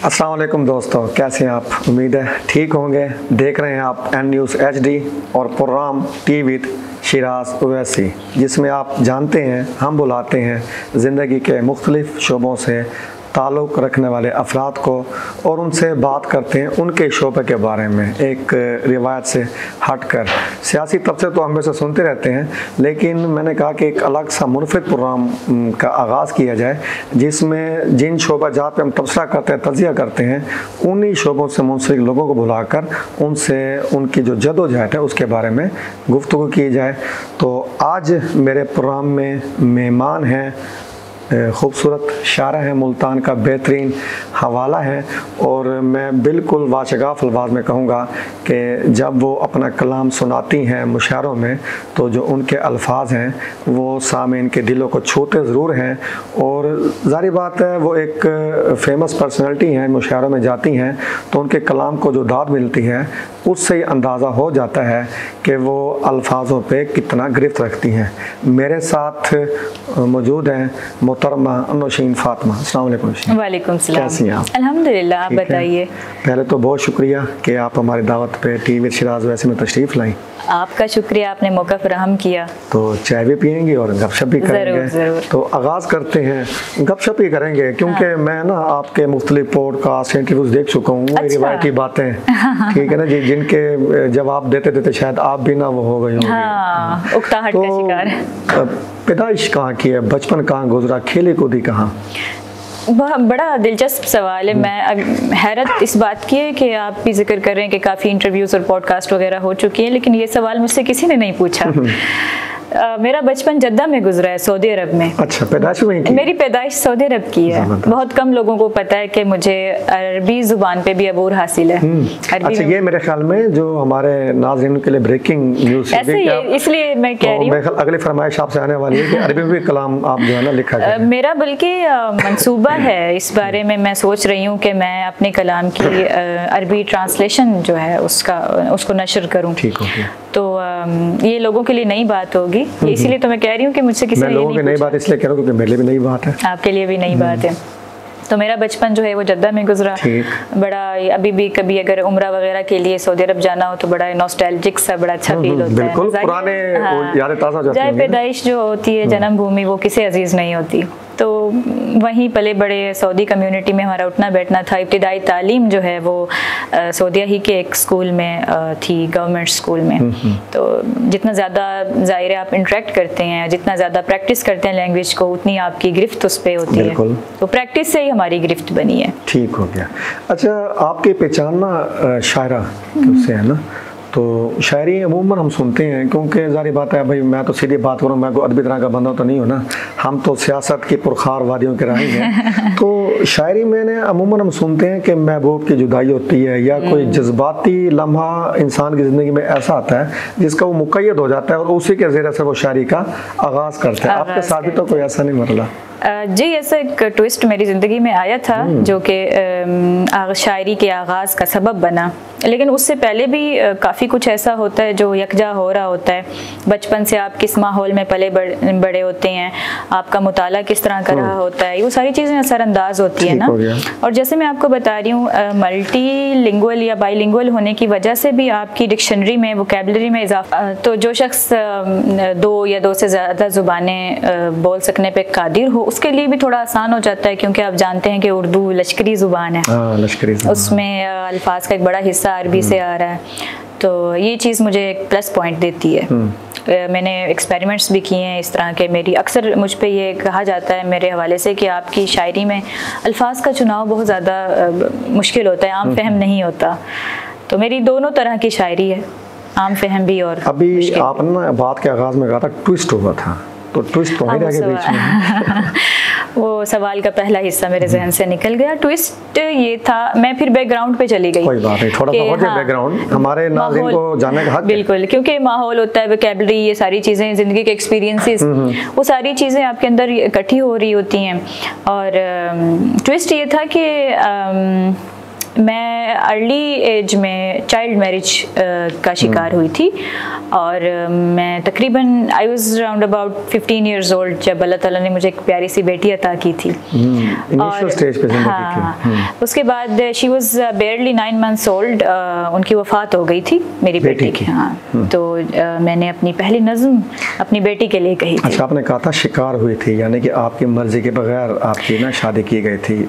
अस्सलाम वालेकुम दोस्तों, कैसे हैं आप? उम्मीद है ठीक होंगे। देख रहे हैं आप एन न्यूज़ HD और programme tea with Shiraz Owaisi, जिसमें आप जानते हैं हम बुलाते हैं ज़िंदगी के मुख्तलिफ़ शोबों से ताल्लुक़ रखने वाले अफराद को और उनसे बात करते हैं उनके शोबे के बारे में, एक रिवायत से हटकर। सियासी तबसे तो हमेशा सुनते रहते हैं, लेकिन मैंने कहा कि एक अलग सा मुनफरिद प्रोग्राम का आगाज़ किया जाए, जिसमें जिन शोबा जात पर हम तबसरा करते हैं, तज़िया करते हैं, उन्हीं शोबों से मुंसलिक लोगों को बुलाकर उनसे उनकी जो जदोजहद है उसके बारे में गुफ्तगू की जाए। तो आज मेरे प्रोग्राम में मेहमान हैं, खूबसूरत शारा है, मुल्तान का बेहतरीन हवाला है, और मैं बिल्कुल वाशगाफ अल्फाज में कहूँगा कि जब वो अपना कलाम सुनाती हैं मुशायरों में, तो जो उनके अल्फाज हैं वो सामीन के दिलों को छूते ज़रूर हैं। और ज़ाहिर बात है वो एक फेमस पर्सनैलिटी हैं, मुशायरों में जाती हैं तो उनके कलाम को जो दाद मिलती है उससे ही अंदाज़ा हो जाता है कि वो अल्फाजों पे कितना गिरफ्त रखती हैं। मेरे साथ मौजूद हैं मोहतरमा नौशीन फातिमा। अस्सलाम वालेकुम नौशीन। वालेकुम सलाम। कैसी हैं आप? अल्हम्दुलिल्लाह, आप बताइए। पहले तो बहुत शुक्रिया कि आप हमारी दावत पे टी विद शिराज वैसे में तशरीफ़ लाई। आपका शुक्रिया, आपने मौका फराहम किया। तो चाय भी पियेंगी और गपशप भी करेंगे। ज़रूर। तो आगाज़ करते हैं, गपशप ही करेंगे, क्योंकि मैं ना आपके मुख्तलिफ पॉडकास्ट इंटरव्यूज़ देख चुका हूँ। अच्छा। रिवायती बातें ठीक है ना जी, जिनके जवाब देते देते शायद आप भी ना वो हो गई होंगी। हाँ, उकताहट का शिकार। पैदाइश कहाँ की है, बचपन कहाँ गुजरा, खेली कूदी कहाँ? बड़ा दिलचस्प सवाल है। मैं हैरत इस बात की है कि आप भी जिक्र कर रहे हैं कि काफ़ी इंटरव्यूज़ और पॉडकास्ट वगैरह हो चुकी हैं, लेकिन ये सवाल मुझसे किसी ने नहीं पूछा। मेरा बचपन जद्दा में गुजरा है, सऊदी अरब में। अच्छा, पैदाइश वहीं की? मेरी पैदाइश सऊदी अरब की है। बहुत कम लोगों को पता है कि मुझे अरबी ज़ुबान पे भी अबूर हासिल है। अच्छा, ये मेरे ख्याल में जो हमारे नाज़रीन के लिए ब्रेकिंग न्यूज़ ऐसे ही, इसलिए मैं कह रही हूँ अगली फरमाइश आपसे आने वाली है कि अरबी में भी कलाम आप जो है ना लिखा जाए। मेरा बल्कि मंसूबा है, इस बारे में मैं सोच रही हूँ कि मैं अपने कलाम की अरबी ट्रांसलेशन जो है उसको नशर करूँ। ठीक हो गया। तो ये लोगों के लिए नई बात होगी, इसीलिए तो मैं कह रही हूँ कि मुझसे किसी ने लोगों की नई बात इसलिए कह रहा हूँ क्योंकि मेरे लिए भी नई बात है, आपके लिए भी नई बात है। तो मेरा बचपन जो है वो जद्दा में गुजरा। बड़ा अभी भी कभी अगर उम्रा वगैरह के लिए सऊदी अरब जाना हो तो बड़ा नॉस्टैल्जिक सा, बड़ा अच्छा फील होता है। बिल्कुल, पुराने यादें ताज़ा हो जाती हैं। पैदाइश जो होती है, जन्मभूमि, वो किसे अजीज नहीं होती। तो वहीं पले बड़े सऊदी कम्युनिटी में हमारा उठना बैठना था। इब्तिदाई तालीम जो है वो सऊदीया ही के एक स्कूल में थी, गवर्नमेंट स्कूल में। तो जितना ज़्यादा ज़ाहिर है आप इंटरेक्ट करते हैं, जितना ज़्यादा प्रैक्टिस करते हैं लैंग्वेज को, उतनी आपकी गिरफ्त उस पर होती है। तो प्रैक्टिस से ही हमारी गिरफ्त बनी है। ठीक हो गया। अच्छा, आपकी पहचान ना शायरा से है ना? तो शायरी अमूमन हम सुनते हैं, क्योंकि ज़ाहिर बात है भाई, मैं तो सीधी बात करूँ, मैं कोई अदबी तरह का बंदा तो नहीं हूँ ना, हम तो सियासत की पुरखार वादियों के राही हैं। तो शायरी में अमूमन हम सुनते हैं कि महबूब की जुदाई होती है, या कोई जज्बाती लम्हा इंसान की ज़िंदगी में ऐसा आता है जिसका वो मुक़य्यद हो जाता है और उसी के ज़रिए से वो शायरी का आगाज़ करते हैं। आपके साथ भी तो कोई ऐसा नहीं मरला? जी, ऐसा एक ट्विस्ट मेरी ज़िंदगी में आया था जो कि शायरी के आगाज़ का सबब बना, लेकिन उससे पहले भी काफ़ी कुछ ऐसा होता है जो यकजा हो रहा होता है। बचपन से आप किस माहौल में पले बड़े होते हैं, आपका मुताला किस तरह का रहा होता है, वो सारी चीज़ें असरअंदाज होती है ना। और जैसे मैं आपको बता रही हूँ, मल्टीलिंगुअल या बाईलिंगुअल होने की वजह से भी आपकी डिक्शनरी में, वोकैबुलरी में इजाफा। तो जो शख्स 2 या 2 से ज़्यादा ज़ुबानें बोल सकने पर कादिर हो, उसके लिए भी थोड़ा आसान हो जाता है, क्योंकि आप जानते हैं कि उर्दू लश्करी ज़ुबान है। लश्करी ज़ुबान। उसमें अल्फाज का एक बड़ा हिस्सा अरबी से आ रहा है, तो ये चीज़ मुझे एक प्लस पॉइंट देती है। मैंने एक्सपेरिमेंट्स भी किए हैं इस तरह के। मेरी अक्सर मुझ पे ये कहा जाता है मेरे हवाले से कि आपकी शायरी में अल्फाज का चुनाव बहुत ज़्यादा मुश्किल होता है, आम फहम नहीं होता। तो मेरी दोनों तरह की शायरी है, आम फहम भी और अभी आपने ना बात के आगाज़ में कहा था ट्विस्ट हुआ था, तो ट्विस्ट तो नहीं रह बीच में। वो सवाल का पहला हिस्सा मेरे जहन से निकल गया। ट्विस्ट ये था, मैं फिर बैकग्राउंड पे चली गई। कोई बात नहीं, थोड़ा सा हो जाए बैकग्राउंड, हमारे नाज़रीन को जानने का हक है। बिल्कुल, क्योंकि माहौल होता है, वोकैबुलरी, ये सारी चीज़ें, ज़िंदगी के एक्सपीरियंसेस, वो सारी चीज़ें आपके अंदर इकट्ठी हो रही होती हैं। और ट्विस्ट ये था कि मैं मैं अर्ली एज में चाइल्ड मैरिज का शिकार हुई थी, और मैं तकरीबन I was around about 15 years old जब अल्लाह ताला ने मुझे एक प्यारी सी बेटी अता की थी। इनिशियल स्टेज पे हाँ, उसके बाद शी वाज बेयरली 9 मंथ्स ओल्ड, उनकी वफात हो गई थी मेरी बेटी की। हाँ, तो मैंने अपनी पहली नज़्म अपनी बेटी के लिए कही थी। अच्छा, आपने कहा था शिकार हुई थी, यानी कि आपकी मर्जी के बगैर आपकी ना शादी की गई थी।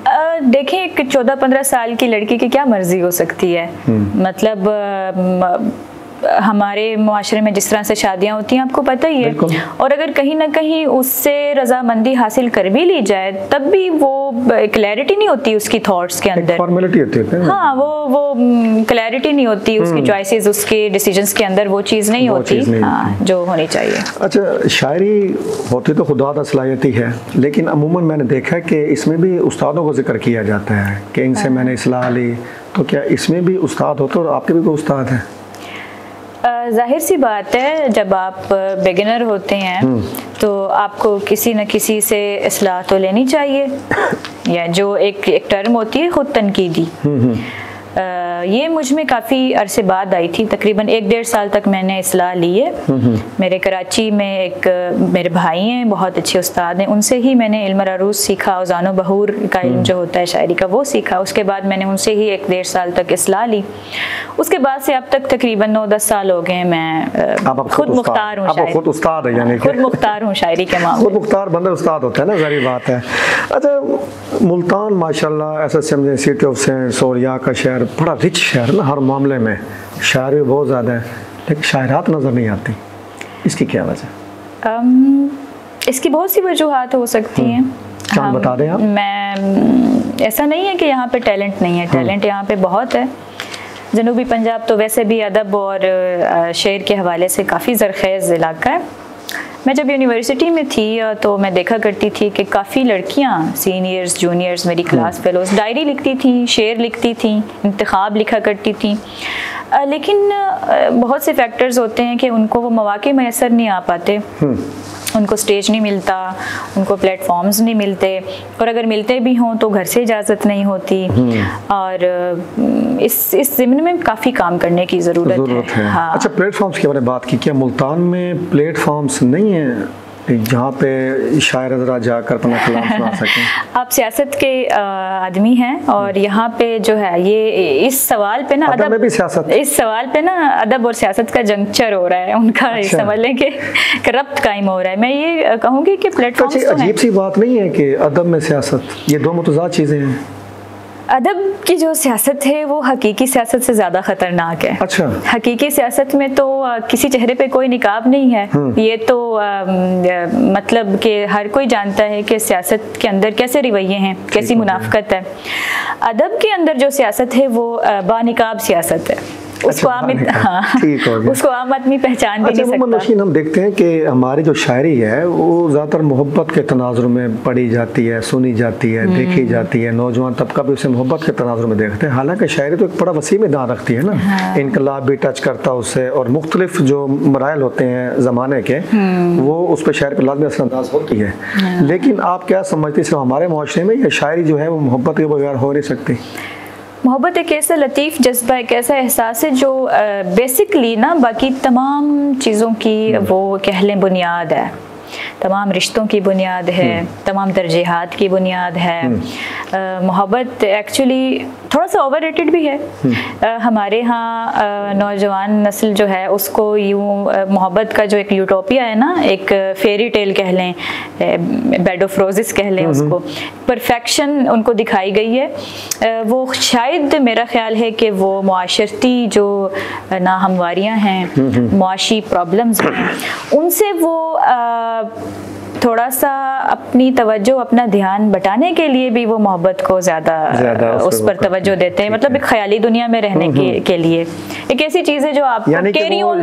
देखें, एक 14-15 साल की लड़की की क्या मर्जी हो सकती है, मतलब हमारे मुआशरे में जिस तरह से शादियां होती हैं आपको पता ही है, और अगर कहीं ना कहीं उससे रजामंदी हासिल कर भी ली जाए तब भी वो क्लैरिटी नहीं होती उसकी थॉट्स के अंदर, फॉर्मेलिटी होती है। हाँ, वो क्लैरिटी नहीं होती उसकी चॉइसेस, उसके डिसीजंस के अंदर वो चीज़ नहीं होती हाँ, जो होनी चाहिए। अच्छा, शायरी होती तो खुदा सलाहियत ही है, लेकिन अमूमन मैंने देखा कि इसमें भी उस्तादों को जिक्र किया जाता है कि इनसे मैंने इस्लाह ली, तो क्या इसमें भी उस्ताद होते और आपके भी कोई उस्ताद हैं? जाहिर सी बात है, जब आप बिगिनर होते हैं तो आपको किसी न किसी से इस्लाह तो लेनी चाहिए, या जो एक टर्म होती है खुद तनकीदी, ये मुझ में काफ़ी अरसे बाद आई थी। तकरीबन 1-1.5 साल तक मैंने इस्लाह ली है। मेरे कराची में एक मेरे भाई हैं, बहुत अच्छे उस्ताद हैं, उनसे ही मैंने इल्म अरूज सीखा, औज़ानो बहूर का इल्म जो होता है शायरी का वो सीखा। उसके बाद मैंने उनसे ही 1-1.5 साल तक इस्लाह ली। उसके बाद से अब तक तकरीबन 9-10 साल हो गए मैं खुद मुख्तार हूँ, खुद उस्ताद है, यानी खुद मुख्तार हूँ शायरी के मामले। खुद मुख्तार बंदा उस्ताद होता है ना, ज़ाहिर बात है। अच्छा, मुल्तान माशाल्लाह ऐसा समझे सिटी ऑफ सेंट्स और यहाँ का शहर बड़ा रिच शहर है ना, हर मामले में शायरी बहुत ज़्यादा है, लेकिन शायरात नज़र नहीं आती, इसकी क्या वजह? इसकी बहुत सी वजूहात हो सकती हैं। क्या बता दें आप? मैं ऐसा नहीं है कि यहाँ पे टैलेंट नहीं है, टैलेंट यहाँ पे बहुत है। जनूबी पंजाब तो वैसे भी अदब और शेर के हवाले से काफ़ी ज़रख़ेज़ इलाका है। मैं जब यूनिवर्सिटी में थी तो मैं देखा करती थी कि काफ़ी लड़कियाँ सीनियर्स जूनियर्स मेरी क्लास फेलोज डायरी लिखती थी, शेर लिखती थी, इंतखाब लिखा करती थी, लेकिन बहुत से फैक्टर्स होते हैं कि उनको वो मौके मैसर नहीं आ पाते, उनको स्टेज नहीं मिलता, उनको प्लेटफॉर्म्स नहीं मिलते, और अगर मिलते भी हों तो घर से इजाज़त नहीं होती, और इस ज़िम्न में काफ़ी काम करने की ज़रूरत है। हाँ। अच्छा, प्लेटफॉर्म्स की मैंने बात की, क्या मुल्तान में प्लेटफॉर्म्स नहीं हैं जहाँ पे शायर ज़रा जाकर अपना कलाम सुना सकें? आप सियासत के आदमी हैं, और यहाँ पे जो है ये इस सवाल पे ना अदब में भी सियासत, इस सवाल पे ना अदब और सियासत का जंक्चर हो रहा है उनका। अच्छा। समझ लें कि रब्त कायम हो रहा है। मैं ये कहूँगी कि प्लेटफॉर्म तो अजीब सी बात नहीं है कि अदब में सियासत, ये दो मुतज़ाद चीज़ें हैं। अदब की जो सियासत है वो हकीकी सियासत से ज़्यादा ख़तरनाक है। अच्छा। हकीकी सियासत में तो किसी चेहरे पे कोई निकाब नहीं है, ये तो मतलब कि हर कोई जानता है कि सियासत के अंदर कैसे रवैये हैं, कैसी मुनाफ़कत है। अदब के अंदर जो सियासत है वो बानिकाब सियासत है, उसको उसको आम आदमी पहचान भी नहीं सकता। हम देखते हैं कि हमारी जो शायरी है वो ज़्यादातर मोहब्बत के तनाजुर में पढ़ी जाती है, सुनी जाती है, देखी जाती है, नौजवान तबका भी उसे मोहब्बत के तनाजुर में देखते हैं, हालांकि शायरी तो एक बड़ा वसी मैदान रखती है ना। इनकलाब भी टच करता है उससे, और मुख्तलिफ जो मराइल होते हैं ज़माने के वो उस पर शायरी पर लाजमी असरअंदाज होती है। लेकिन आप क्या समझते, सिर्फ हमारे माशरे में ये शायरी जो है वो मोहब्बत के बगैर हो नहीं सकती? मोहब्बत एक ऐसा लतीफ़ जज्बा, एक ऐसा एहसास है जो बेसिकली ना बाकी तमाम चीज़ों की वो कह लें बुनियाद है, तमाम रिश्तों की बुनियाद है, तमाम तरजीहात की बुनियाद है। मोहब्बत एक्चुअली थोड़ा सा ओवररेटेड भी है। हमारे यहाँ नौजवान नस्ल जो है उसको यूँ मोहब्बत का जो एक यूटोपिया है ना, एक फेरी टेल कह लें, बेड ऑफ रोजेस कह लें उसको, परफेक्शन उनको दिखाई गई है। वो शायद मेरा ख्याल है कि वो मुआशरती जो नाहमवारियाँ हैं, मुआशी प्रॉब्लम्स हैं, उनसे वो थोड़ा सा अपनी तवज्जो, अपना ध्यान बटाने के लिए भी वो मोहब्बत को ज़्यादा उस पर तवज्जो देते हैं। मतलब एक ख्याली दुनिया में रहने के लिए एक ऐसी चीज़ है जो आप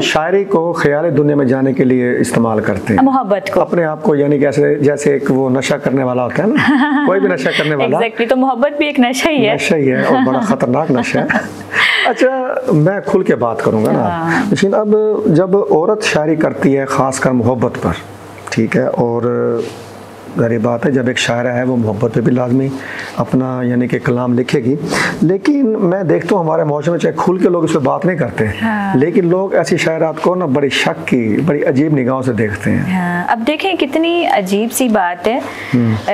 शायरी को ख्याली दुनिया में जाने के लिए इस्तेमाल करते हैं, मोहब्बत को, अपने आप को, यानी कैसे जैसे एक वो नशा करने वाला होता है ना, कोई भी नशा करने वाला। एग्जैक्टली, तो मोहब्बत भी एक नशा ही है, और बड़ा खतरनाक नशा है। अच्छा, मैं खुल के बात करूँगा ना, लेकिन अब जब औरत शायरी करती है ख़ासकर मोहब्बत पर, ठीक है, और ज़ाहिर बात है, जब एक शायरा है वो मोहब्बत पे भी लाजमी अपना यानी कि कलाम लिखेगी। लेकिन मैं देखता हूँ हमारे माशरे में चाहे खुल के लोग इस पर बात नहीं करते, हाँ। लेकिन लोग ऐसी शायरात को ना बड़ी शक की, बड़ी अजीब निगाहों से देखते हैं। हाँ, अब देखें कितनी अजीब सी बात है,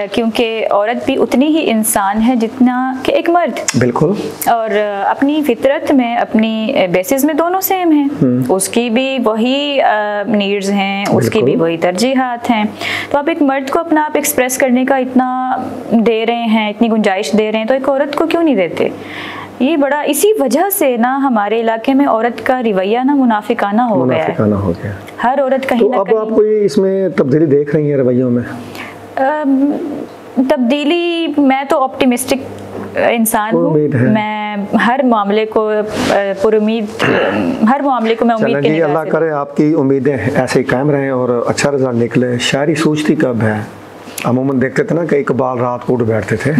क्योंकि औरत भी उतनी ही इंसान है जितना कि एक मर्द। बिल्कुल। और अपनी फितरत में, अपनी बेसिस में दोनों सेम हैं। उसकी भी वही नीड्स हैं, उसकी भी वही तरजीहात हैं। तो आप एक मर्द को अपना आप एक्सप्रेस करने का इतना दे रहे हैं, इतनी गुंजाइश दे रहे हैं, तो एक औरत को क्यों नहीं देते? ये बड़ा इसी वजह से ना हमारे इलाके में औरत का रवैया ना मुनाफिकाना हो गया है। हर औरत कहीं ना कहीं। अब आप कोई इसमें तब्दीली देख रही हैं रवैयों में? तब्दीली, मैं तो ऑप्टिमिस्टिक इंसान हूँ। मैं हर मामले को पुरुमीद, हर मामले को मैं उम्मीद के निगाह से। अल्लाह करे आपकी उम्मीदें ऐसे ही कायम रहें और अच्छा रिजल्ट निकले। शायरी सूझती कब है? अमूमन देखते थे ना कि इकबाल रात को उठ बैठते थे,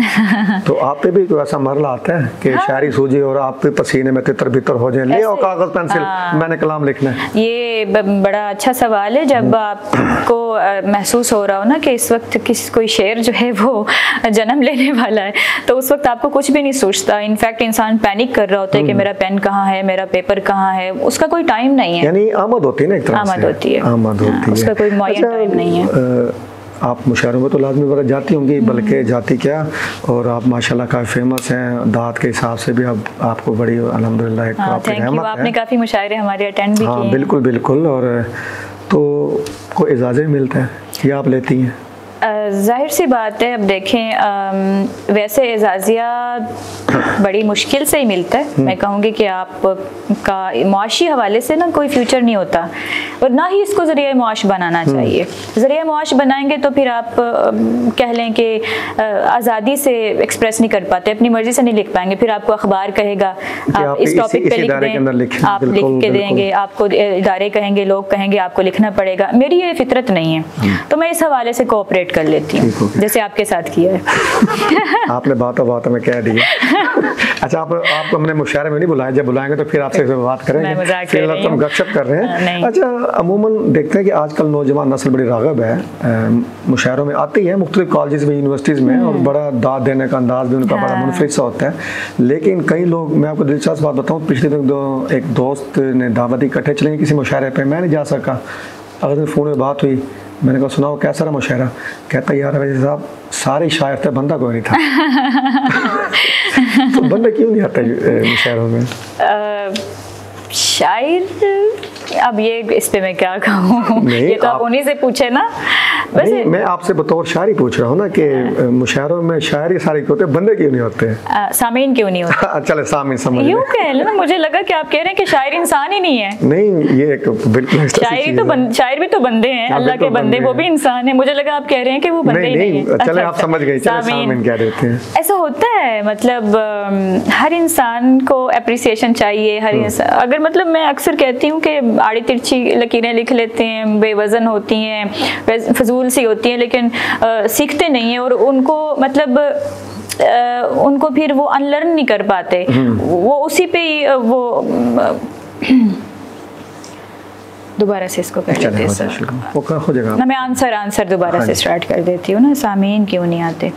तो आप पे भी कोई ऐसा मरला आता है कि हाँ। शायरी सूझी और आप पे पसीने में तितर बितर हो जाए, ले आओ कागज पेंसिल, मैंने कलाम लिखना है? ये बड़ा अच्छा सवाल है। जब आपको महसूस हो रहा हो ना कि इस वक्त कोई शेर जो है वो जन्म लेने वाला है, तो उस वक्त आपको कुछ भी नहीं सोचता। इनफैक्ट इंसान पैनिक कर रहा होता है कि मेरा पेन कहाँ है, मेरा पेपर कहाँ है। उसका कोई टाइम नहीं है, यानी आमद होती है ना, एक तरह से आमद होती है, उसका कोई मुअय्यन टाइम नहीं है। आप मुशायरों में तो लाजमी वगैरह जाती होंगी, बल्कि जाती क्या, और आप माशाल्लाह काफ़ी फेमस हैं दाद के हिसाब से भी। अब आपको बड़ी अल्हम्दुलिल्लाह एक आपकी रहमत है। आपने काफ़ी मुशायरे हमारे अटेंड भी किए। हाँ बिल्कुल बिल्कुल। और तो कोई एजाज़े मिलता है या आप लेती हैं? जाहिर सी बात है। अब देखें, वैसे एजाज़िया बड़ी मुश्किल से ही मिलता है। मैं कहूँगी कि आपका माशी हवाले से ना कोई फ्यूचर नहीं होता, और ना ही इसको ज़रिए मुआश बनाना चाहिए। ज़रिए मुआश बनाएंगे तो फिर आप कह लें कि आज़ादी से एक्सप्रेस नहीं कर पाते, अपनी मर्ज़ी से नहीं लिख पाएंगे। फिर आपको अखबार कहेगा आप इस टॉपिक पे लिख दें, आप लिख के देंगे, आपको इदारे कहेंगे, लोग कहेंगे आपको लिखना पड़ेगा। मेरी ये फितरत नहीं है, तो मैं इस हवाले से कोऑपरेट कर लेती हूँ, जैसे आपके साथ किया है। आपने बातों में कह दिया। अच्छा, आपको हमने मुशायरे में नहीं बुलाया, जब बुलाएंगे तो फिर आपसे बात करेंगे, फिर हम गपशप कर रहे हैं। अच्छा, अमूमन देखते हैं कि आजकल नौजवान नस्ल बड़ी राग़िब है, मुशायरों में आती है मुख्तलिफ कॉलेज में, यूनिवर्सिटीज़ में, और बड़ा दाद देने का अंदाज भी उनका बड़ा मुनफरिद सा होता है। लेकिन कई लोग, मैं आपको दिलचस्प बात बताऊँ, पिछले दिन एक दोस्त ने दावत इकट्ठे चलेंगे किसी मुशायरे पर, मैं नहीं जा सका। अगले दिन फ़ोन में बात हुई, मैंने कहा सुनाओ कैसा रहा मुशायरा? कहता यार वैसे साहब सारे शायर थे, बंदा कोई नहीं था। तो बंदा क्यों नहीं आता मुशायरों में? शायर, अब ये इस पे मैं क्या कहूँ, ये तो आप उन्हीं से पूछे ना। वैसे मैं आपसे बतौर शायरी पूछ रहा हूँ ना कि मुशायरों में शायरी सारी होते, बंदे क्यों नहीं होते? सामीन क्यों नहीं होते? चले सामीन समझ यूँ कह लेना, मुझे लगा कि आप कह रहे हैं कि शायर इंसान ही नहीं है। नहीं, ये एक बिल्कुल शायर भी तो बंदे हैं, अल्लाह के बंदे, वो भी इंसान है। मुझे लगा आप कह रहे हैं कि वो बंदे ही नहीं है। चले आप समझ गए, सामीन क्या देते हैं। ऐसा होता है, मतलब हर इंसान को अप्रिसिएशन चाहिए। हर इंसान, अगर मतलब मैं अक्सर कहती हूँ कि आड़ी तिरछी लकीरें लिख लेते हैं, बेवजन होती हैं, फजूल सी होती हैं, लेकिन सीखते नहीं हैं, और उनको मतलब उनको फिर वो अनलर्न नहीं कर पाते। वो उसी पे ही वो दोबारा से इसको कर देते हैं सर। ना मैं आंसर दोबारा से स्टार्ट कर देती हूँ ना, सामीन क्यों नहीं आते।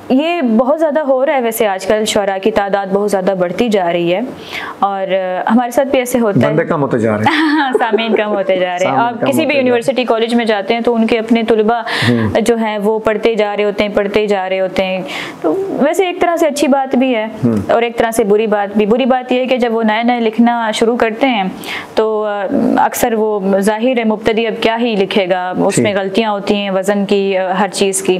ये बहुत ज़्यादा हो रहा है वैसे आजकल, शुरा की तादाद बहुत ज़्यादा बढ़ती जा रही है, और हमारे साथ भी ऐसे होता है, कम होते जा रहे हैं। सामीन कम होते जा रहे हैं। आप किसी भी यूनिवर्सिटी कॉलेज में जाते हैं तो उनके अपने तुलबा जो हैं वो पढ़ते जा रहे होते हैं। तो वैसे एक तरह से अच्छी बात भी है और एक तरह से बुरी बात भी। बुरी बात यह है कि जब वो नए लिखना शुरू करते हैं तो अक्सर वो जाहिर है मुब्तदी अब क्या ही लिखेगा, उसमें गलतियाँ होती हैं वज़न की, हर चीज़ की,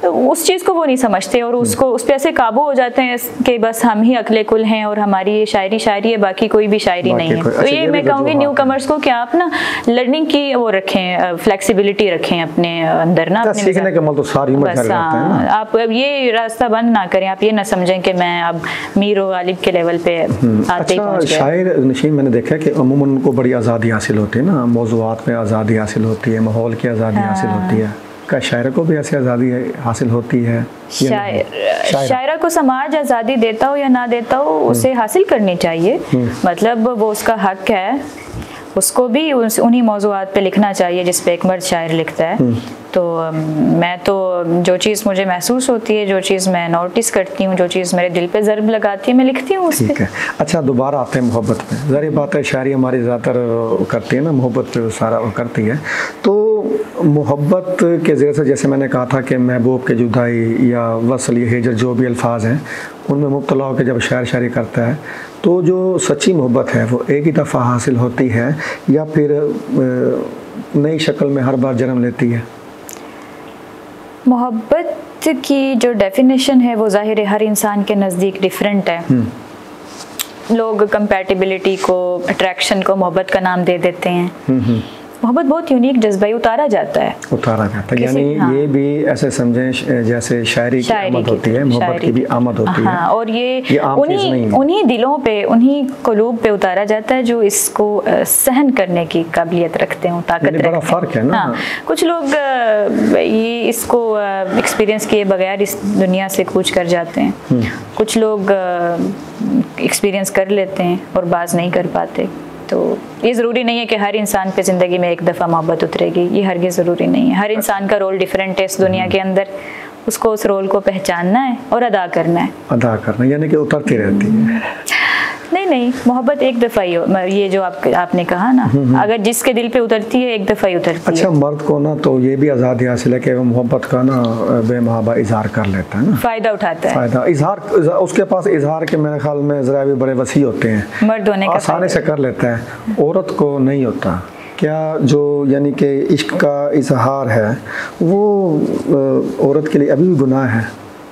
तो उस चीज़ को वो नहीं समझते और उसको उस पे ऐसे काबू हो जाते हैं कि बस हम ही अकले कुल हैं और हमारी ये शायरी है, बाकी कोई भी शायरी नहीं है। तो ये मैं कहूँगी न्यू कमर्स को कि आप ना लर्निंग की वो रखें, फ्लेक्सिबिलिटी रखें अपने अंदर ना, अपने सीखने का मतलब तो सारी उम्र जारी रहता है ना। आप अब ये रास्ता बंद ना करें, आप ये ना समझें कि मैं अब मीर व गालिब के लेवल पे आते ही पहुंच गए। शायर नशीन, मैंने देखा कि अमूमन उनको बड़ी आज़ादी हासिल होती है ना, मौज़ूआत में आज़ादी हासिल होती है, माहौल की आज़ादी हासिल होती है। क्या शायरा को भी ऐसी आज़ादी हासिल होती है? शायरा को समाज आज़ादी देता हो या ना देता हो, उसे हासिल करनी चाहिए। मतलब वो उसका हक है, उसको भी उन्हीं मौज़ूआत पे लिखना चाहिए जिस पे एक मर्द शायर लिखता है। तो मैं तो जो चीज़ मुझे महसूस होती है, जो चीज़ मैं नोटिस करती हूँ, जो चीज़ मेरे दिल पे ज़र्ब लगाती है, मैं लिखती हूँ उस ठीक है। अच्छा, दोबारा आते हैं मोहब्बत में। ज़ाहिर बात है शायरी हमारी ज़्यादातर करती है ना, मोहब्बत पे सारा करती है। तो मोहब्बत के ज़रिए से, जैसे मैंने कहा था कि महबूब के जुदाई या वसल या हिजर जो भी अल्फाज हैं उनमें मुब्तला होकर जब शायरी करता है, तो जो सच्ची मोहब्बत है वो एक ही दफ़ा हासिल होती है या फिर नई शक्ल में हर बार जन्म लेती है? मोहब्बत की जो डेफिनेशन है वो ज़ाहिर है हर इंसान के नज़दीक डिफरेंट है। लोग कंपैटिबिलिटी को, अट्रैक्शन को मोहब्बत का नाम दे देते हैं। मोहब्बत बहुत यूनिक जज्बा है, उतारा जाता है यानी हाँ। ये भी ऐसे समझें जैसे शायरी की आमद होती है, मोहब्बत की भी आमद होती है। और ये उन्हीं दिलों पे, उन्हीं कुलूब पे उतारा जाता है जो इसको सहन करने की काबिलियत रखते हैं, ताकत रखते हैं। बड़ा फर्क है ना। कुछ लोग ये इसको एक्सपीरियंस किए बगैर इस दुनिया से कूच कर जाते हैं, कुछ लोग एक्सपीरियंस कर लेते हैं और बाज नहीं कर पाते। तो ये ज़रूरी नहीं है कि हर इंसान पे ज़िंदगी में एक दफ़ा मोहब्बत उतरेगी, ये हरगिज़ ज़रूरी नहीं है। हर इंसान का रोल डिफरेंट है इस दुनिया के अंदर, उसको उस रोल को पहचानना है और अदा करना है, यानी कि उतरती रहती है। नहीं, मोहब्बत एक दफ़ा ही हो, ये जो आपने कहा ना, अगर जिसके दिल पे उतरती है एक दफ़ा ही उतरती है। अच्छा, मर्द को ना तो ये भी आज़ादी हासिल है कि वो मोहब्बत का ना बेमहाबा इजहार कर लेता है ना, फ़ायदा उठाता है। फ़ायदा इजहार, उसके पास इजहार के मेरे ख्याल में ज़रा भी बड़े वसी होते हैं, मर्द होने का आसानी से कर लेता है, औरत को नहीं होता। क्या जो यानी कि इश्क का इजहार है वो औरत के लिए अभी भी गुनाह है?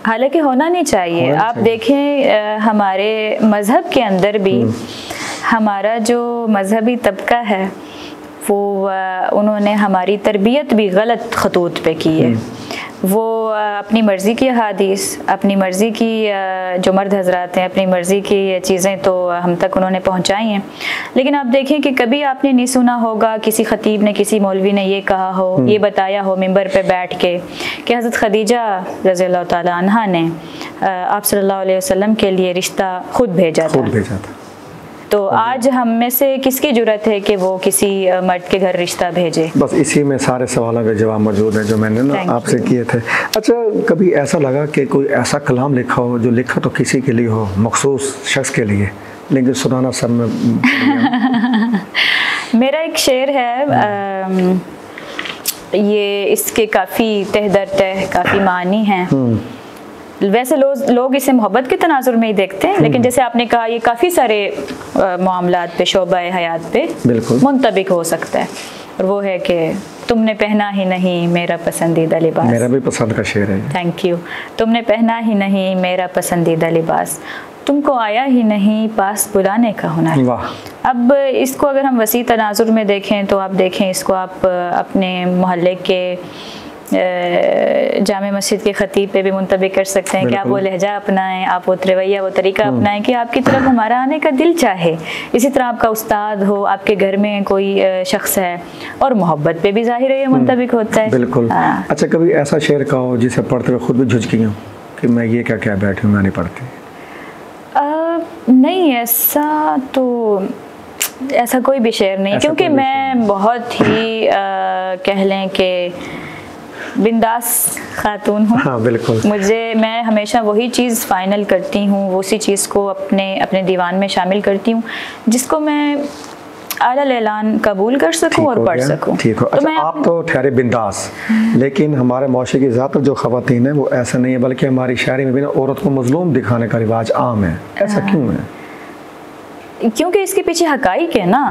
हालांकि होना नहीं चाहिए। आप देखें हमारे मज़हब के अंदर भी हमारा जो मज़हबी तबका है वो उन्होंने हमारी तरबियत भी गलत खतूत पे की है। वो अपनी मर्ज़ी की हदीस, अपनी मर्ज़ी की जो मर्द हजरात हैं, अपनी मर्ज़ी की चीज़ें तो हम तक उन्होंने पहुँचाई हैं, लेकिन आप देखें कि कभी आपने नहीं सुना होगा किसी ख़तीब ने, किसी मौलवी ने ये कहा हो, ये बताया हो मिंबर पे बैठ के कि हज़रत खदीजा रज़ियल्लाहु ताला अन्हा ने आप सल्लल्लाहु अलैहि वसल्लम के लिए रिश्ता खुद भेजा था। तो आज हम में से किसकी जुर्रत है कि वो किसी मर्द के घर रिश्ता भेजे? बस इसी में सारे सवालों के जवाब मौजूद हैं जो मैंने ना आपसे किए थे। अच्छा, कभी ऐसा लगा कि कोई ऐसा कलाम लिखा हो जो लिखा तो किसी के लिए हो, मखसूस शख्स के लिए, लेकिन सुनाना सब में मेरा एक शेर है, ये इसके काफ़ी तह दर तह काफ़ी मानी हैं। वैसे लोग इसे मोहब्बत के तनाजुर में ही देखते हैं, लेकिन जैसे आपने कहा ये काफ़ी सारे मामलात पे, शोबा हयात पे मुंतबिक हो सकता है, और वो है कि तुमने पहना ही नहीं मेरा पसंदीदा लिबास। मेरा भी पसंद का शेर है। Thank you. तुमने पहना ही नहीं मेरा पसंदीदा लिबास, तुमको आया ही नहीं पास बुलाने का हुनर। वाह। अब इसको अगर हम वसी तनाजुर में देखें तो आप देखें इसको आप अपने मोहल्ले के जामे मस्जिद के खतीब पे भी मुंतबिक कर सकते हैं कि आप वो लहजा अपनाएं, आप वो रवैया, वो तरीका अपनाएं कि आपकी तरफ हमारा आने का दिल चाहे। इसी तरह आपका उस्ताद हो, आपके घर में कोई शख्स है, और मोहब्बत पे भी जाहिर है ये मुंतबिक होता है। बिल्कुल। अच्छा, कभी ऐसा शेर का हो जिसे पढ़ते हुए खुद भी झुझकी हूँ कि मैं ये क्या क्या बैठी हूँ, मैं नहीं पढ़ती? नहीं, ऐसा कोई भी शेर नहीं, क्योंकि मैं बहुत ही कह लें कि बिंदास खातून हूँ। हाँ, बिल्कुल। मैं हमेशा वही चीज़ फाइनल करती हूँ, उसी चीज़ को अपने दीवान में शामिल करती हूँ जिसको मैं आला ऐलान कबूल कर सकूँ और पढ़ सकूँ। ठीक हो। अच्छा, आप तो ठहरे बिंदास, लेकिन हमारे माशरे की ज़्यादातर जो ख़वातीन है वो ऐसा नहीं है, बल्कि हमारी शायरी में भी ना औरत को मजलूम दिखाने का रिवाज आम है। ऐसा क्यों है? क्योंकि इसके पीछे हकाइक है ना।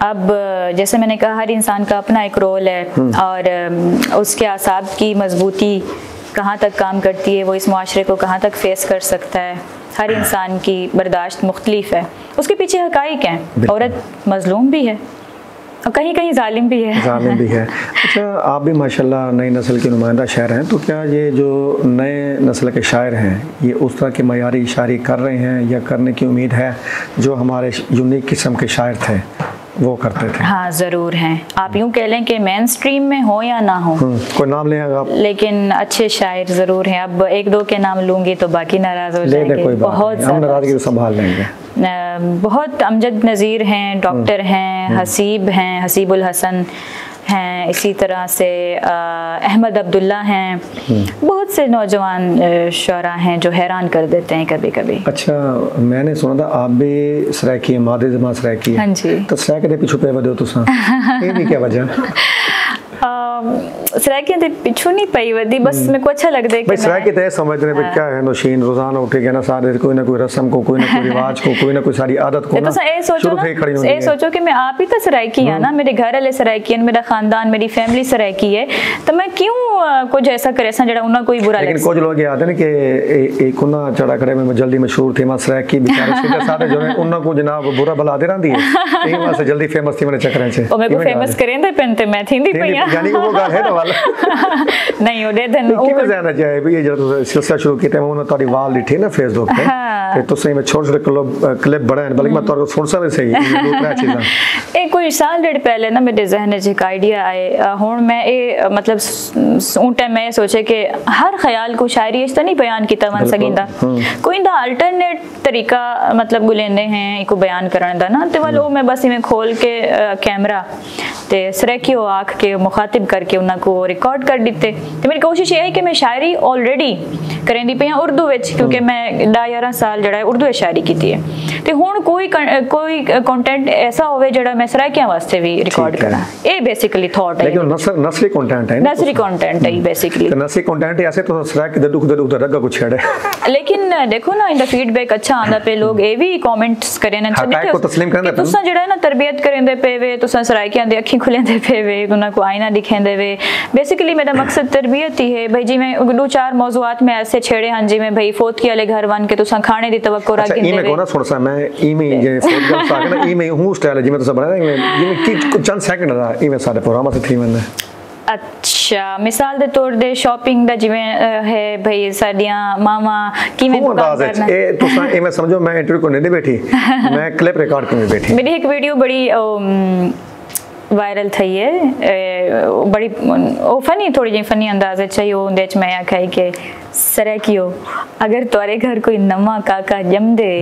अब जैसे मैंने कहा, हर इंसान का अपना एक रोल है, और उसके आसाब की मजबूती कहाँ तक काम करती है, वो इस मुआशरे को कहाँ तक फेस कर सकता है, हर इंसान की बर्दाश्त मुख्तलिफ है, उसके पीछे हकाइक हैं। औरत मजलूम भी है और कहीं कहीं जालिम भी है। अच्छा, आप भी माशाल्लाह नई नस्ल के नुमाइंदा शायर हैं, तो क्या ये जो नए नस्ल के शायर हैं ये उस तरह की मयारी शायरी कर रहे हैं या करने की उम्मीद है जो हमारे यूनिक किस्म के शायर थे वो करते थे? हाँ, ज़रूर हैं। आप यूँ कह लें कि मेन स्ट्रीम में हो या ना हो, कोई नाम लें आप, लेकिन अच्छे शायर ज़रूर हैं। अब एक दो के नाम लूँगी तो बाकी नाराज़ हो जाएंगे। बहुत हम नाराज़गी को संभाल लेंगे। बहुत अमजद नज़ीर हैं, डॉक्टर हैं, हसीब हैं, हसीबुल हसन हैं, इसी तरह से अहमद अब्दुल्ला हैं, बहुत से नौजवान शुरा हैं जो हैरान कर देते हैं कभी कभी। अच्छा, मैंने सुना था आप भी सराकी है, मादे जमा सराकी है। हाँ जी। तो सराके दे पिछू पे वधो तुसा, ये भी क्या वजह? सराकी दे पिछू नहीं पई वधी, बस मेरे को अच्छा लगता है कि भाई सराकी ते समझने पे क्या है, नौशीन रोजाना उठे के ना सारे कोई ना कोई रस्म को, कोई ना कोई रिवाज को, कोई ना कोई सारी आदत को ना शुरू से ही खड़ी होती है। सोचो कि मैं आप ही तो सराकी है ना, मेरे घर वाले सराकी है, मेरा खानदान, मेरी फैमिली सराकी है, तो मैं क्यों कुछ ऐसा करे सा जड़ा उन्हें कोई बुरा लगे। लेकिन कुछ लोग याद है ना कि एक उन्ना चढ़ा खड़े में जल्दी मशहूर थे, मैं सराकी बेचारे सीधे सारे जो है उन्ना को जनाब बुरा भला दे रहंदी है, यही वहां से जल्दी फेमस थी मैंने चक्कर से ओ मेरे को फेमस करेंदे पेनते मैं थींदी पई यानी वो गाल है ना वाला नहीं ओडे दिन किਵੇਂ जाना चाहिए भी ये जब सिलसिला शुरू किया मैं उन्होंने तारी वाल लिठी ना फेसबुक पे ते तो सही में छोटे छोटे क्लिप बड़ा है, बल्कि मैं तो सुन सा भी सही दूसरा चीज़ एक कोई साल डेढ़ पहले ना मेरे जहन च एक आइडिया आए हुण मैं ये मतलब उन टाइम मैं सोचे कि हर ख्याल को शायरी तो नहीं बयान किया वन सकींदा, कोई दा अल्टरनेट तरीका मतलब गुलेंदे हैं इको बयान करने दा ना, तो वालो मैं बस इमें खोल के कैमरा ते सराकियो आँख के मुखातिब करके उन्हें को रिकॉर्ड कर दिते। तो मेरी कोशिश ये है कि मैं शायरी ऑलरेडी करेंदी पे उर्दू विच, क्योंकि मैं 10-11 साल जड़ा उर्दू शायरी की है, तो हुण कोई कंटेंट ऐसा होवे जड़ा मैं सराकियां वास्ते भी रिकॉर्ड करा। ये बेसिकली थॉट है, लेकिन नस्ली कंटेंट है, नस्ली कंटेंट है बेसिकली। तो नस्ली कंटेंट ऐसे तो सराक दे दुख रगा कुछ छेड़े, लेकिन देखो ना इन द फीडबैक अच्छा आंदा पे, लोग ए भी कमेंट्स करे ना हकायक को तस्लीम करने पे तुसा जड़ा ना तरबियत करेंदे पे वे, तुसा सराकियां दे अखी खुलेंदे पे वे, उन्हां को आईना दिखेंदे वे। बेसिकली मेरा मकसद तरबियत ही है भाई जी, मैं 2-4 मौजूआत में ऐसे छेड़े हां जी, मैं भाई फोत के वाले घर वन के तुसा खाने दी तवक्को रखिंदे वे। ई में कोना सुन सा मैं ई में जे फोत गल सा ना ई में हूं स्टाइल जी मैं तो बनाया ये की चंद सेकंड दा ई में सारे प्रोग्राम से थी मैंने। अच्छा, मिसाल दे तौर दे शॉपिंग दा जिवें है भाई साडियां मामा किवें दुकान करना ए तुसा ए मैं समझो मैं इंटरव्यू को नहीं बैठी मैं क्लिप रिकॉर्ड करने बैठी। मेरी एक वीडियो बड़ी वायरल थी है, बड़ी फनी थोड़ी जी फनी अंदाज चाहिए उन्दे च मैं आखा कि सराकियो अगर तुआरे घर कोई नवा काका जमदे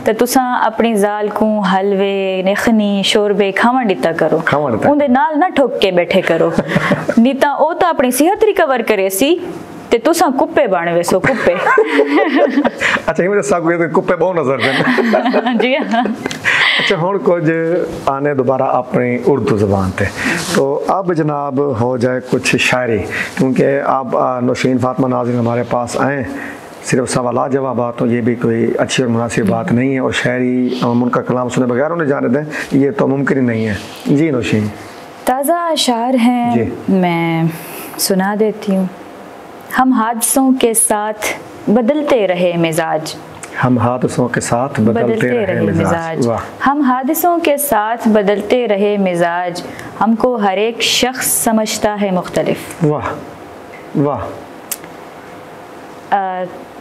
तो तुसा अपनी जाल को हलवे नखनी शोरबे खावन दिता करो, उन्दे नाल ना ठोक के बैठे करो नी ता ओ तो अपनी सेहत रिकवर करे सी ते तुसा कुप्पे बन वैसो कुप्पे। अच्छा ये मेरे साथ कुप्पे बहुत नजर देन जी हां। अच्छा हुण कुछ आने दोबारा अपनी उर्दू ज़बान पे, तो अब जनाब हो जाए कुछ शायरी, क्योंकि आप नौशीन फातिमा नाज़रीन हमारे पास आए सिर्फ सवाल जवाब, तो ये भी कोई अच्छी और मुनासिब बात नहीं है, और शायरी उनका कलाम सुने बगैर उन्हें जाने दें ये तो मुमकिन नहीं है। जी नौशीन, ताज़ा अशार हैं मैं सुना देती हूँ। हम हादसों के साथ बदलते रहे मिजाज, हम हादसों के साथ बदलते रहे मिजाज, हम हादसों के साथ बदलते रहे मिजाज, हमको हर एक शख्स समझता है मुख्तलिफ। वाह वाह।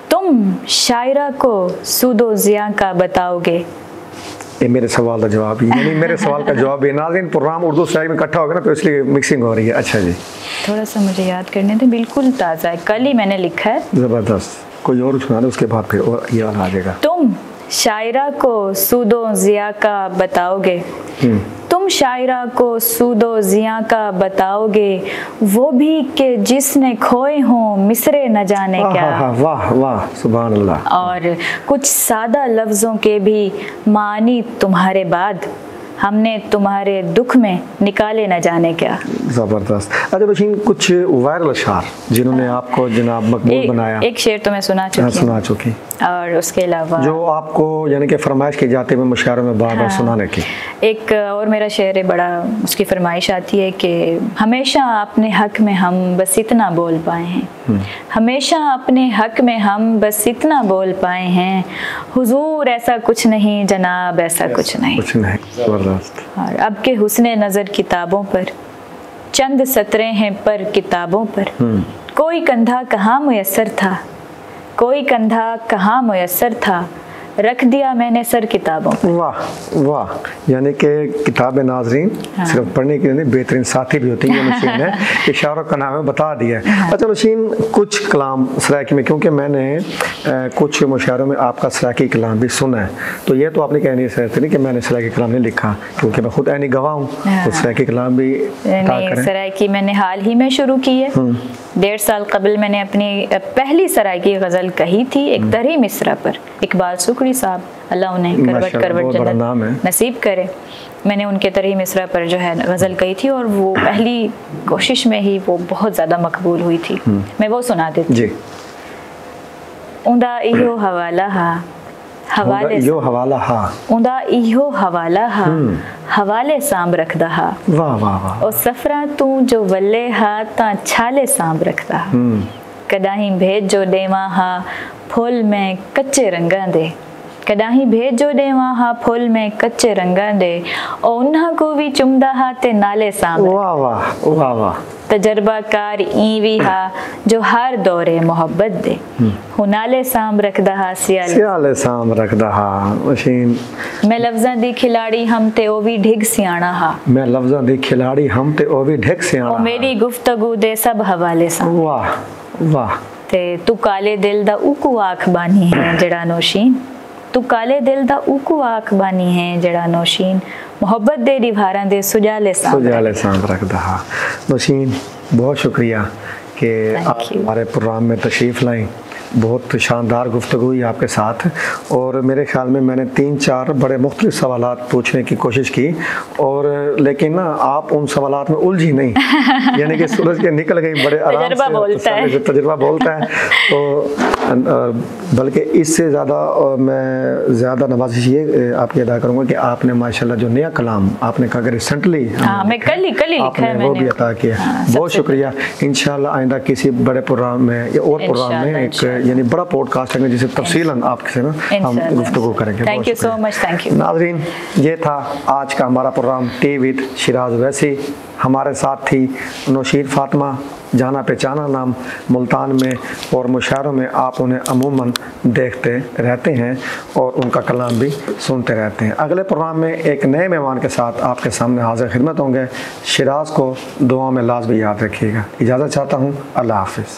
तुम शायरा को सूदो ज़िया का बताओगे, ये मेरे सवाल का जवाब ही, यानी मेरे सवाल का जवाब है। नाज़रीन प्रोग्राम उर्दू शायरी में इकट्ठा होगा ना तो इसलिए मिक्सिंग हो रही है। अच्छा जी, थोड़ा सा मुझे याद करने दें, बिल्कुल ताज़ा है, कल ही मैंने लिखा है। ज़बरदस्त, कोई और सुना दे उसके बाद फिर और ये वाला आ जाएगा। तुम शायरा को सूदो ज़िया का बताओगे, तुम शायरा को सूदो ज़िया का बताओगे, वो भी कि जिसने खोए हों मिसरे न जाने क्या। वाह वाह सुभान अल्लाह। और कुछ सादा लफ्ज़ों के भी मानी तुम्हारे बाद, हमने तुम्हारे दुख में निकाले न जाने क्या। ज़बरदस्त। अच्छा नौशीन, कुछ वायरल अशार जिन्होंने आपको जनाब मकबूल बनाया? एक शेर तो मैं सुना चुकी, और उसके अलावा जो आपको यानी कि फरमाइश की जाती है मुशायरों में बार-बार सुनाने की। एक और मेरा शेर है, बड़ा उसकी फरमाइश आती है कि हमेशा अपने हक में हम बस इतना बोल पाए हैं, हमेशा अपने हक में हम बस इतना बोल पाए हैं, हुजूर ऐसा कुछ नहीं जनाब ऐसा कुछ नहीं। और अब के हुस्ने नज़र किताबों पर, चंद सतरें हैं पर किताबों पर, कोई कंधा कहाँ मुयस्सर था, कोई कंधा कहाँ मुयस्सर था, रख दिया मैंने सर किताबों पर। वाह वाह, यानी कि किताब नाज़रीन सिर्फ पढ़ने के लिए नहीं, बेहतरीन साथी भी होती है। नौशीन ने इशारों का नाम है बता दिया। अच्छा नौशीन, कुछ कलाम सराकी में, क्योंकि मैंने कुछ मुशायरों में आपका सराकी कलाम भी सुना है, तो ये तो आपने कह नहीं सकते नहीं कि मैंने सराकी कलाम नहीं लिखा, क्योंकि मैं खुद ऐनी गवाह हूँ। तो सराकी कलाम भी नहीं, सराकी मैंने हाल ही में शुरू की है। 1.5 साल कबल मैंने अपनी पहली सराकी गज़ल कही थी एक दरी मिसरा पर। इकबाल सुकड़ी साहब, अल्लाह उन्हें करवट जन्नत नसीब करे, मैंने उनके तरी मिसरा पर जो है गज़ल कही थी, और वो पहली कोशिश में ही वो बहुत ज़्यादा मकबूल हुई थी। मैं वो सुना देती जी। उंदा इहो हवाला हा, हवाले यो हवाला हा, उंदा इहो हवाला हा, हवाले सांभ रखदा हा। वाह वाह वाह। ओ सफरा तू जो वल्ले हा ता छाले सांभ रखदा हा। कदाही भेज जो देवा हा फुल में कच्चे रंगा दे, कदाही भेज जो देवा हा फुल में कच्चे रंगा दे, ओ उन्हा को भी चुमदा हा ते नाले सांभ। वाह वाह वाह वाह। तजर्बाकार ईवी हा जो हर दौरे मोहब्बत दे, हुनाले सांभ रखदा हा सियाले सांभ रखदा हा। मशीन मैं लफ्ज़ां दी खिलाड़ी हम ते ओ भी ढिग सियाणा हा, मैं लफ्ज़ां दी खिलाड़ी हम ते ओ भी ढिग सियाणा, ओ मेरी गुफ्तगू दे सब हवाले सांभ। वाह वाह। ते तू काले दिल दा उकू आख बानी है जड़ा नौशीन, तू काले दिल दा उकू आख बानी है जड़ा नौशीन, मोहब्बत दे दीवारां दे सुजाले सांभ रखदा हा। नौशीन, बहुत शुक्रिया कि आप हमारे प्रोग्राम में तशरीफ़ लाएं। बहुत शानदार गुफ्तगू हुई आपके साथ, और मेरे ख्याल में मैंने 3-4 बड़े मुख्तलिफ सवालात पूछने की कोशिश की, और लेकिन ना आप उन सवालात में उलझी नहीं, यानी कि सूरज के निकल गई बड़े आराम से, तजुर्बा बोलता है। तो बल्कि इससे ज़्यादा मैं ज़्यादा नवाजिश ये आपकी अदा करूँगा कि आपने माशाल्लाह जो नया कलाम आपने कहा रिसेंटली मैं कल ही लिखा है, वो भी अता किया। बहुत शुक्रिया। इंशाल्लाह आइंदा किसी बड़े प्रोग्राम में या और प्रोग्राम में एक यानी बड़ा पॉडकास्ट है जिसे तफसीलन आपसे ना हम गुफ्तगू करेंगे। Thank you so much. Thank you नाज़रीन, ये था आज का हमारा प्रोग्राम टी विद शिराज वैसी। हमारे साथ थी नौशीन फातिमा, जाना पहचाना नाम, मुल्तान में और मुशायरों में आप उन्हें अमूमन देखते रहते हैं और उनका कलाम भी सुनते रहते हैं। अगले प्रोग्राम में एक नए मेहमान के साथ आपके सामने हाजिर खिदमत होंगे। शिराज को दुआ में लाज़मी याद रखिएगा। इजाज़त चाहता हूँ। अल्लाह हाफ़िज़।